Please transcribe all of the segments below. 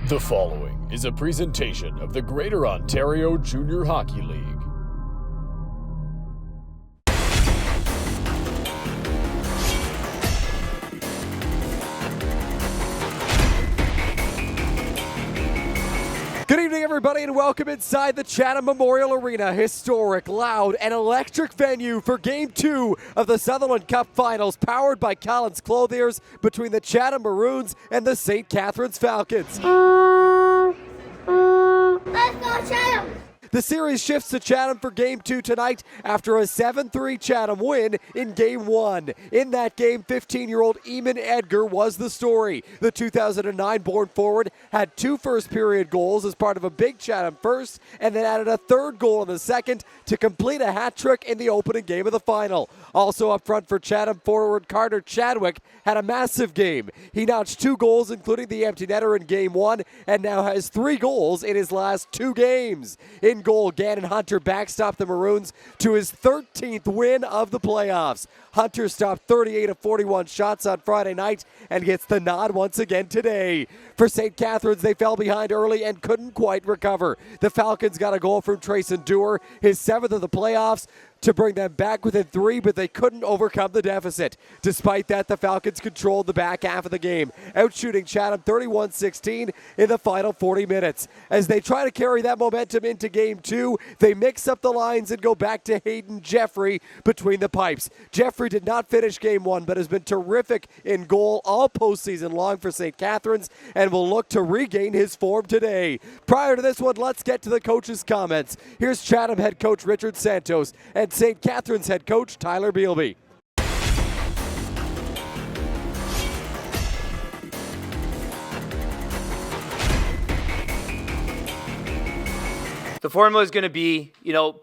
The following is a presentation of the Greater Ontario Junior Hockey League. Good evening, everybody, and welcome inside the Chatham Memorial Arena. Historic, loud, and electric venue for Game 2 of the Sutherland Cup Finals, powered by Collins Clothiers between the Chatham Maroons and the St. Catharines Falcons. Let's go, Chatham! The series shifts to Chatham for Game 2 tonight after a 7-3 Chatham win in Game 1. In that game, 15-year-old Eamon Edgar was the story. The 2009-born forward had 2 first-period goals as part of a big Chatham first, and then added a third goal in the second to complete a hat trick in the opening game of the final. Also up front for Chatham forward Carter Chadwick had a massive game. He notched 2 goals, including the empty netter in Game 1, and now has 3 goals in his last 2 games. In goal, Gannon Hunter backstopped the Maroons to his 13th win of the playoffs. Hunter stopped 38 of 41 shots on Friday night and gets the nod once again today. For St. Catharines, they fell behind early and couldn't quite recover. The Falcons got a goal from Trayson Dewar, his 7th of the playoffs, to bring them back within 3, but they couldn't overcome the deficit. Despite that, the Falcons controlled the back half of the game, outshooting Chatham 31-16 in the final 40 minutes. As they try to carry that momentum into Game 2, they mix up the lines and go back to Hayden Jeffrey between the pipes. Jeffrey did not finish Game 1, but has been terrific in goal all postseason long for St. Catharines and will look to regain his form today. Prior to this one, let's get to the coach's comments. Here's Chatham head coach Richard Santos and St. Catharines head coach Tyler Bealby. The formula is going to be,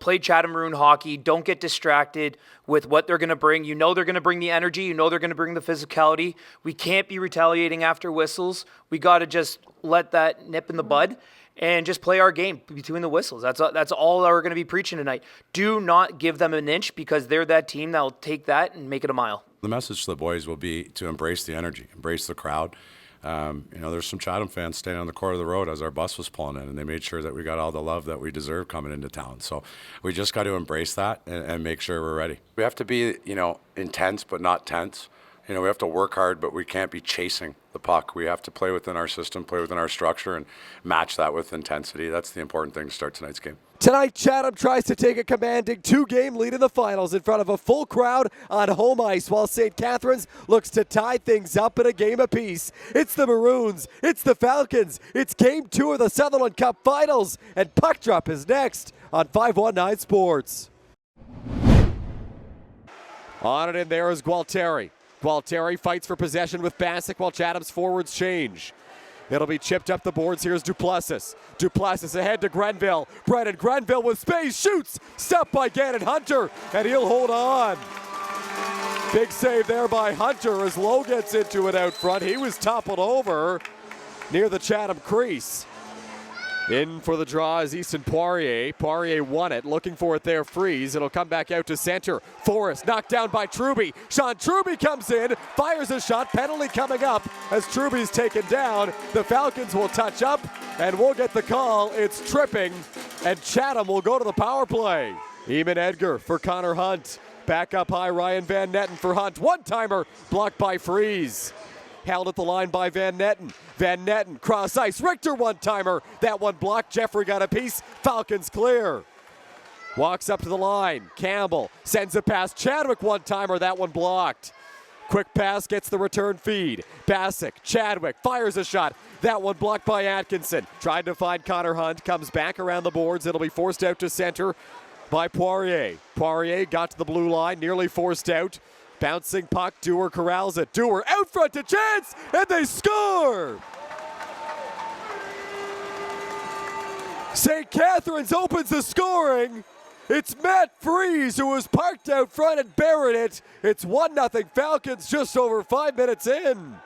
play Chatham Maroon hockey. Don't get distracted with what they're going to bring. You know they're going to bring the energy. You know they're going to bring the physicality. We can't be retaliating after whistles. We got to just let that nip in the bud and just play our game between the whistles. That's all we're going to be preaching tonight. Do not give them an inch, because they're that team that will take that and make it a mile. The message to the boys will be to embrace the energy, embrace the crowd. There's some Chatham fans standing on the corner of the road as our bus was pulling in, and they made sure that we got all the love that we deserve coming into town. So we just got to embrace that and make sure we're ready. We have to be, intense but not tense. We have to work hard, but we can't be chasing the puck. We have to play within our system, play within our structure, and match that with intensity. That's the important thing to start tonight's game. Tonight, Chatham tries to take a commanding 2-game lead in the finals in front of a full crowd on home ice, while St. Catharines looks to tie things up in a game apiece. It's the Maroons, it's the Falcons, it's Game 2 of the Sutherland Cup Finals, and Puck Drop is next on 519 Sports. On and in there is Gualtieri. Gualtieri fights for possession with Bassick while Chatham's forwards change. It'll be chipped up the boards. Here's Duplessis. Duplessis ahead to Grenville. Brennan Grenville with space, shoots. Stopped by Gannon Hunter, and he'll hold on. Big save there by Hunter as Lowe gets into it out front. He was toppled over near the Chatham crease. In for the draw is Easton Poirier. Poirier won it, looking for it there, freeze. It'll come back out to center. Forrest knocked down by Truby. Sean Truby comes in, fires a shot, penalty coming up as Truby's taken down. The Falcons will touch up, and we'll get the call. It's tripping, and Chatham will go to the power play. Eamon Edgar for Connor Hunt. Back up high, Ryan Van Netten for Hunt. One-timer blocked by Freeze. Held at the line by Van Netten. Van Netten, cross ice. Richter one-timer. That one blocked. Jeffrey got a piece. Falcons clear. Walks up to the line. Campbell sends it past Chadwick one-timer. That one blocked. Quick pass gets the return feed. Bassick, Chadwick fires a shot. That one blocked by Atkinson. Tried to find Connor Hunt. Comes back around the boards. It'll be forced out to center by Poirier. Poirier got to the blue line. Nearly forced out. Bouncing puck, Dewar corrals it. Dewar out front to chance, and they score! St. Catharines opens the scoring. It's Matt Freeze who was parked out front and buried it. It's 1-0 Falcons just over 5 minutes in.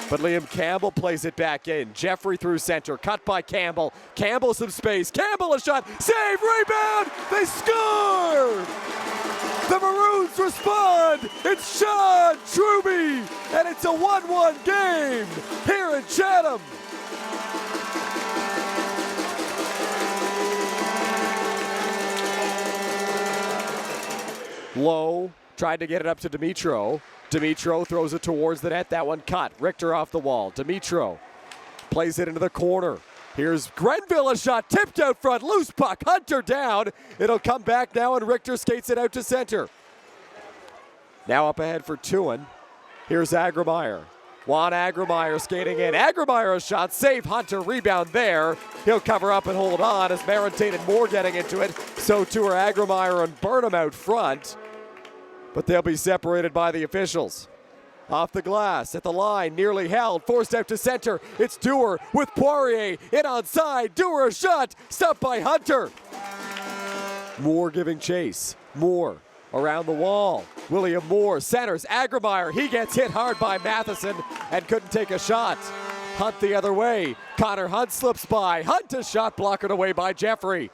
But Liam Campbell plays it back in. Jeffrey through center, cut by Campbell. Campbell some space. Campbell a shot, save, rebound, they score! The Maroons respond. It's Sean Truby, and it's a 1-1 game here in Chatham. Lowe tried to get it up to Dimitro. Dimitro throws it towards the net. That one cut. Richter off the wall. Dimitro plays it into the corner. Here's Grenville, a shot tipped out front. Loose puck. Hunter down. It'll come back now, and Richter skates it out to center. Now up ahead for Tuin. Here's Agremeyer. Juan Agremeyer skating in. Agremeyer a shot. Save. Hunter. Rebound there. He'll cover up and hold on as Marontain and Moore getting into it. So too are Agremeyer and Burnham out front. But they'll be separated by the officials. Off the glass, at the line, nearly held, forced out to center. It's Dewar with Poirier in onside. Dewar a shot, stopped by Hunter. Moore giving chase. Moore around the wall. William Moore centers. Agremeyer, he gets hit hard by Matheson and couldn't take a shot. Hunt the other way. Connor Hunt slips by. Hunt a shot blockered away by Jeffrey.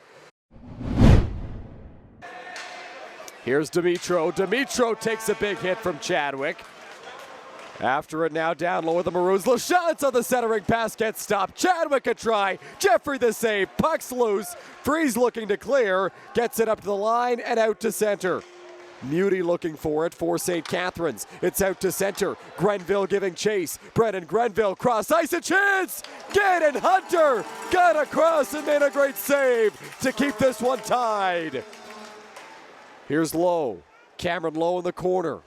Here's Dimitro. Dimitro takes a big hit from Chadwick. After it now down low with the Maroons. LaChance on the centering pass gets stopped. Chadwick a try. Jeffrey the save. Puck's loose. Freeze looking to clear. Gets it up to the line and out to center. Muty looking for it for St. Catharines. It's out to center. Grenville giving chase. Brennan Grenville cross ice, a chance! Gannon Hunter got across and made a great save to keep this one tied. Here's Lowe. Cameron Lowe in the corner.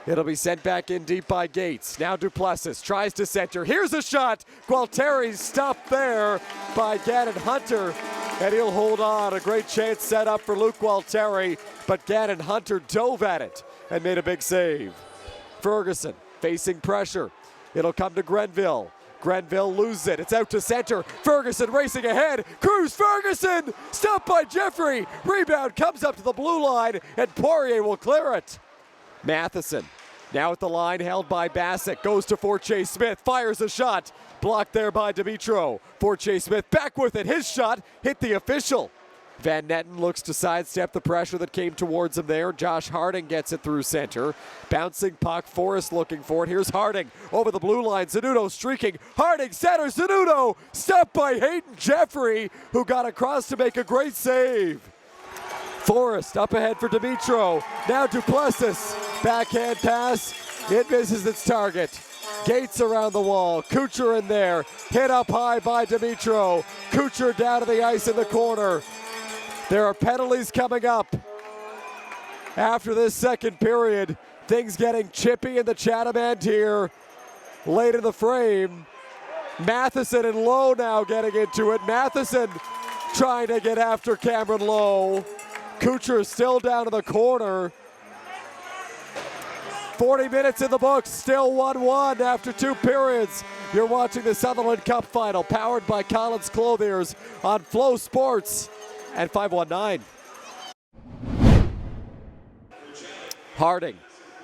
It'll be sent back in deep by Gates. Now Duplessis tries to center. Here's a shot. Gualtieri's stopped there by Gannon Hunter, and he'll hold on. A great chance set up for Luke Gualtieri, but Gannon Hunter dove at it and made a big save. Ferguson facing pressure. It'll come to Grenville. Grenville loses it. It's out to center. Ferguson racing ahead. Cruz Ferguson stopped by Jeffrey. Rebound comes up to the blue line, and Poirier will clear it. Matheson now at the line, held by Bassick. Goes to Forche Smith. Fires a shot. Blocked there by Dimitro. Forche Smith back with it. His shot hit the official. Van Netten looks to sidestep the pressure that came towards him there. Josh Harding gets it through center. Bouncing puck. Forrest looking for it. Here's Harding over the blue line. Zanudo streaking. Harding centers. Zanudo stopped by Hayden Jeffrey, who got across to make a great save. Forrest up ahead for Dimitro. Now Duplessis. Backhand pass. It misses its target. Gates around the wall. Kucher in there. Hit up high by Dimitro. Kucher down to the ice in the corner. There are penalties coming up. After this second period, things getting chippy in the Chatham end here. Late in the frame. Matheson and Lowe now getting into it. Matheson trying to get after Cameron Lowe. Kucher still down in the corner. 40 minutes in the books, still 1-1 after 2 periods. You're watching the Sutherland Cup final, powered by Collins Clothiers on Flow Sports and 519. Harding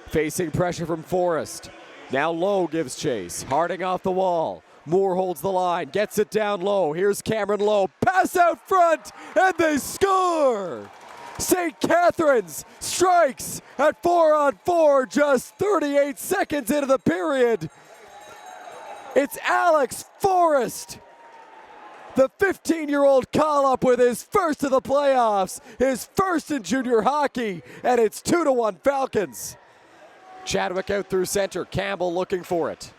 facing pressure from Forrest. Now Lowe gives chase. Harding off the wall. Moore holds the line, gets it down low. Here's Cameron Lowe. Pass out front, and they score! St. Catharines strikes at 4-on-4, just 38 seconds into the period. It's Alex Forrest, the 15-year-old call-up with his first of the playoffs, his first in junior hockey, and it's 2-1 Falcons. Chadwick out through center, Campbell looking for it.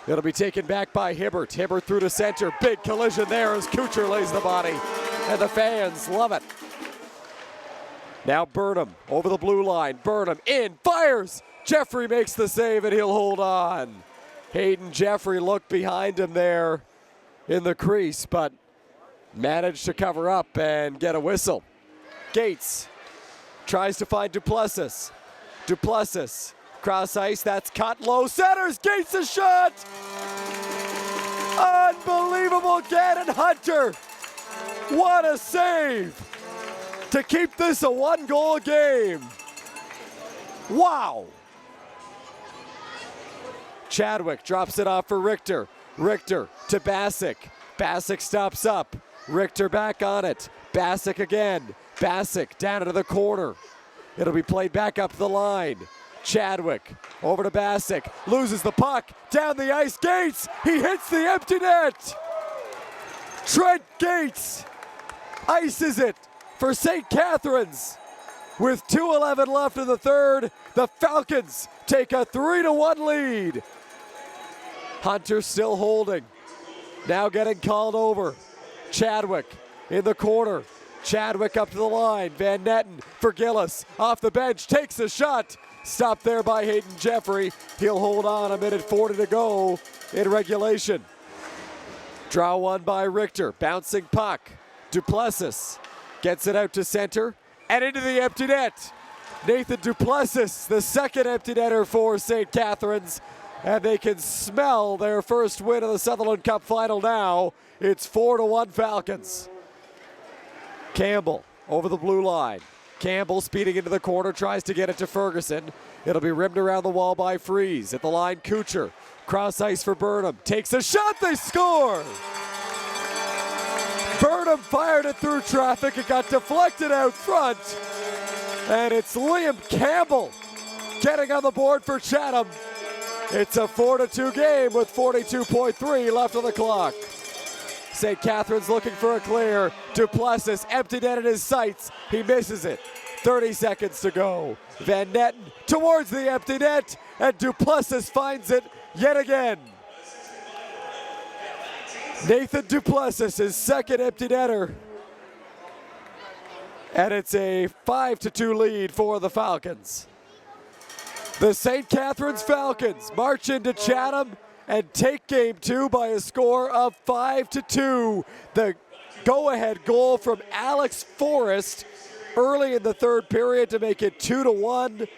It'll be taken back by Hibbert. Hibbert through to center, big collision there as Kucher lays the body, and the fans love it. Now Burnham over the blue line. Burnham in, fires. Jeffrey makes the save and he'll hold on. Hayden Jeffrey looked behind him there in the crease, but managed to cover up and get a whistle. Gates tries to find Duplessis. Duplessis cross ice, that's cut low. Centers, Gates a shot. Unbelievable, Gannon Hunter. What a save to keep this a 1-goal game. Wow. Chadwick drops it off for Richter. Richter to Bassick. Bassick stops up. Richter back on it. Bassick again. Bassick down into the corner. It'll be played back up the line. Chadwick over to Bassick, loses the puck, down the ice, Gates, he hits the empty net. Trent Gates ices it for St. Catharines. With 2:11 left in the third, the Falcons take a 3-1 lead. Hunter still holding, now getting called over. Chadwick in the corner. Chadwick up to the line. Van Netten for Gillis. Off the bench, takes a shot. Stopped there by Hayden Jeffrey. He'll hold on, 1:40 to go in regulation. Draw one by Richter. Bouncing puck. Duplessis gets it out to center and into the empty net. Nathan Duplessis, the second empty netter for St. Catharines. And they can smell their first win of the Sutherland Cup final now. It's 4-1 Falcons. Campbell over the blue line. Campbell speeding into the corner, tries to get it to Ferguson. It'll be rimmed around the wall by Freeze. At the line, Kucher. Cross ice for Burnham. Takes a shot, they score! Burnham fired it through traffic. It got deflected out front. And it's Liam Campbell getting on the board for Chatham. It's a 4-2 game with 42.3 left on the clock. St. Catharines looking for a clear. Duplessis empty net in his sights. He misses it. 30 seconds to go. Van Netten towards the empty net, and Duplessis finds it yet again. Nathan Duplessis, his second empty netter. And it's a 5-2 lead for the Falcons. The St. Catharines Falcons march into Chatham and take game two by a score of 5-2. The go-ahead goal from Alex Forrest early in the third period to make it 2-1.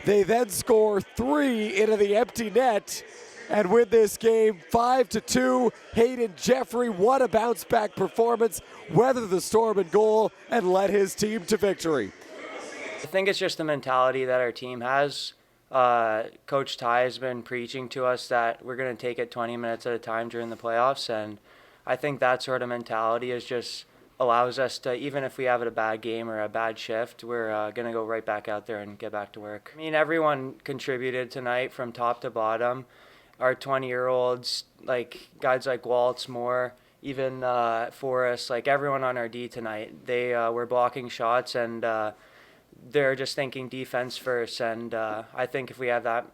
They then score 3 into the empty net and win this game 5-2. Hayden Jeffrey, what a bounce-back performance, weathered the storm in goal and led his team to victory. I think it's just the mentality that our team has. Coach Ty has been preaching to us that we're going to take it 20 minutes at a time during the playoffs, and I think that sort of mentality is just allows us to, even if we have a bad game or a bad shift, we're going to go right back out there and get back to work. I mean, everyone contributed tonight from top to bottom. Our 20-year-olds, like guys like Waltz, Moore, even Forrest, like everyone on our D tonight, they were blocking shots and they're just thinking defense first, and I think if we have that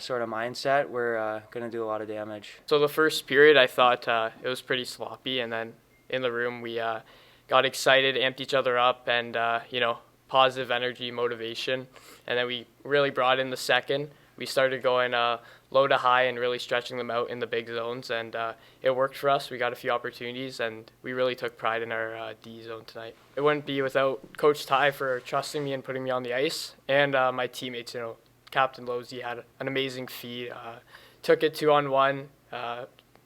sort of mindset, we're going to do a lot of damage. So the first period, I thought it was pretty sloppy, and then in the room we got excited, amped each other up, and positive energy, motivation, and then we really brought in the second. We started going low to high and really stretching them out in the big zones, and it worked for us. We got a few opportunities, and we really took pride in our D zone tonight. It wouldn't be without Coach Ty for trusting me and putting me on the ice, and my teammates. Captain Losey had an amazing feed, took it 2-on-1,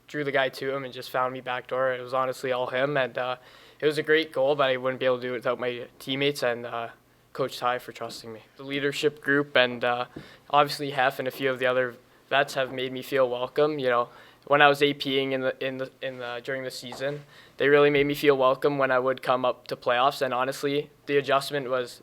drew the guy to him, and just found me backdoor. It was honestly all him, and it was a great goal, but I wouldn't be able to do it without my teammates and Coach Ty for trusting me. The leadership group and obviously Hef and a few of the other vets have made me feel welcome. When I was APing during the season, they really made me feel welcome when I would come up to playoffs. And honestly, the adjustment was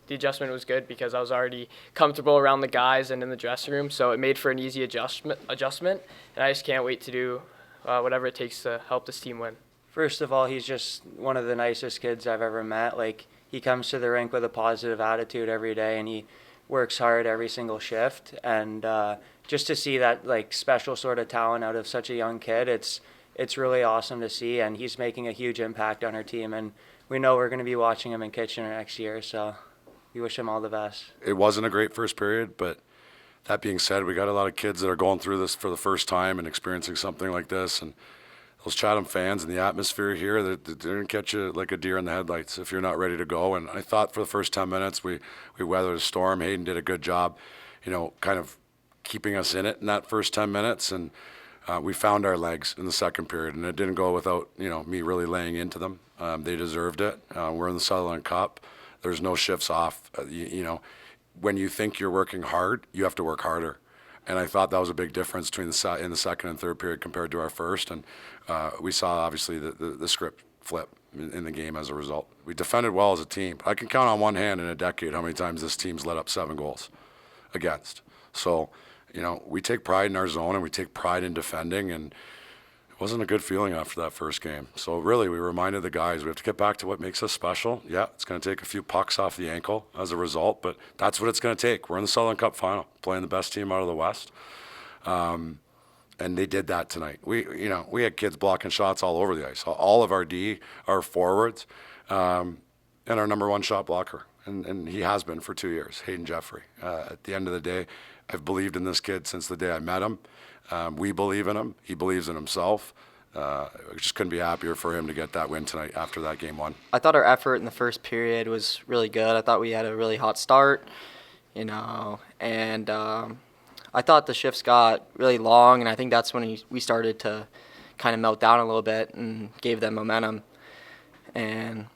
good because I was already comfortable around the guys and in the dressing room, so it made for an easy adjustment. And I just can't wait to do whatever it takes to help this team win. First of all, he's just one of the nicest kids I've ever met. Like, he comes to the rink with a positive attitude every day, and he works hard every single shift. And just to see that special sort of talent out of such a young kid, it's really awesome to see. And he's making a huge impact on our team. And we know we're going to be watching him in Kitchener next year, so we wish him all the best. It wasn't a great first period, but that being said, we got a lot of kids that are going through this for the first time and experiencing something like this. And those Chatham fans and the atmosphere here, they're going to catch you like a deer in the headlights if you're not ready to go. And I thought for the first 10 minutes we weathered a storm. Hayden did a good job, kind of keeping us in it in that first 10 minutes. And we found our legs in the second period. And it didn't go without, me really laying into them. They deserved it. We're in the Sutherland Cup. There's no shifts off. When you think you're working hard, you have to work harder. And I thought that was a big difference between in the second and third period compared to our first. And we saw, obviously, the script flip. in the game as a result. We defended well as a team. I can count on one hand in a decade how many times this team's let up 7 goals against. So, we take pride in our zone and we take pride in defending, and it wasn't a good feeling after that first game. So really, we reminded the guys we have to get back to what makes us special. Yeah, it's going to take a few pucks off the ankle as a result, but that's what it's going to take. We're in the Sutherland Cup final, playing the best team out of the West. And they did that tonight. We had kids blocking shots all over the ice. All of our D, our forwards, and our number 1 shot blocker. And he has been for 2 years, Hayden Jeffrey. At the end of the day, I've believed in this kid since the day I met him. We believe in him. He believes in himself. We just couldn't be happier for him to get that win tonight after that game 1. I thought our effort in the first period was really good. I thought we had a really hot start, and I thought the shifts got really long, and I think that's when we started to kind of melt down a little bit and gave them momentum. And,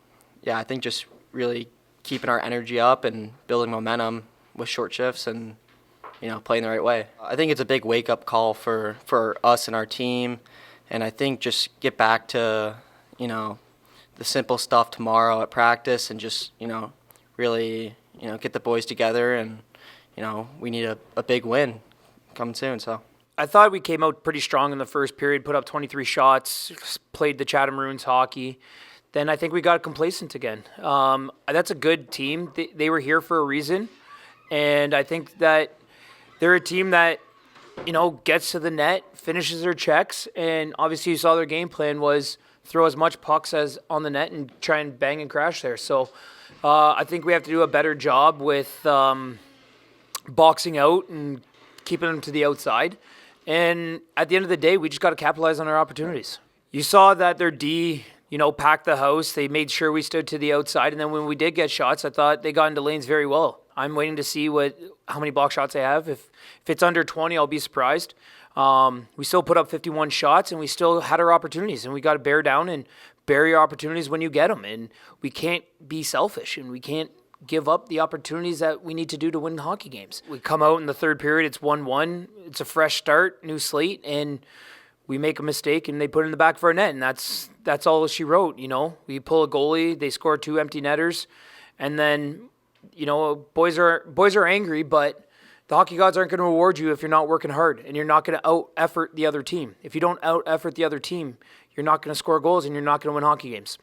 yeah, I think just really keeping our energy up and building momentum with short shifts and, playing the right way. I think it's a big wake-up call for us and our team, and I think just get back to, the simple stuff tomorrow at practice and just, really, get the boys together and, we need a big win coming soon. So I thought we came out pretty strong in the first period, put up 23 shots, played the Chatham Maroons hockey. Then I think we got complacent again. That's a good team. They were here for a reason. And I think that they're a team that, gets to the net, finishes their checks. And obviously you saw their game plan was throw as much pucks as on the net and try and bang and crash there. So I think we have to do a better job with boxing out and keeping them to the outside. And at the end of the day, we just got to capitalize on our opportunities. You saw that their D, packed the house. They made sure we stood to the outside. And then when we did get shots, I thought they got into lanes very well. I'm waiting to see how many block shots they have. If it's under 20, I'll be surprised. We still put up 51 shots, and we still had our opportunities. And we got to bear down and bury your opportunities when you get them. And we can't be selfish, and we can't give up the opportunities that we need to do to win hockey games. We come out in the third period, it's 1-1. It's a fresh start, new slate, and we make a mistake and they put it in the back of our net, and that's all she wrote. We pull a goalie, they score 2 empty netters, and then boys are angry, but the hockey gods aren't going to reward you if you're not working hard and you're not going to out-effort the other team. If you don't out-effort the other team, you're not going to score goals and you're not going to win hockey games.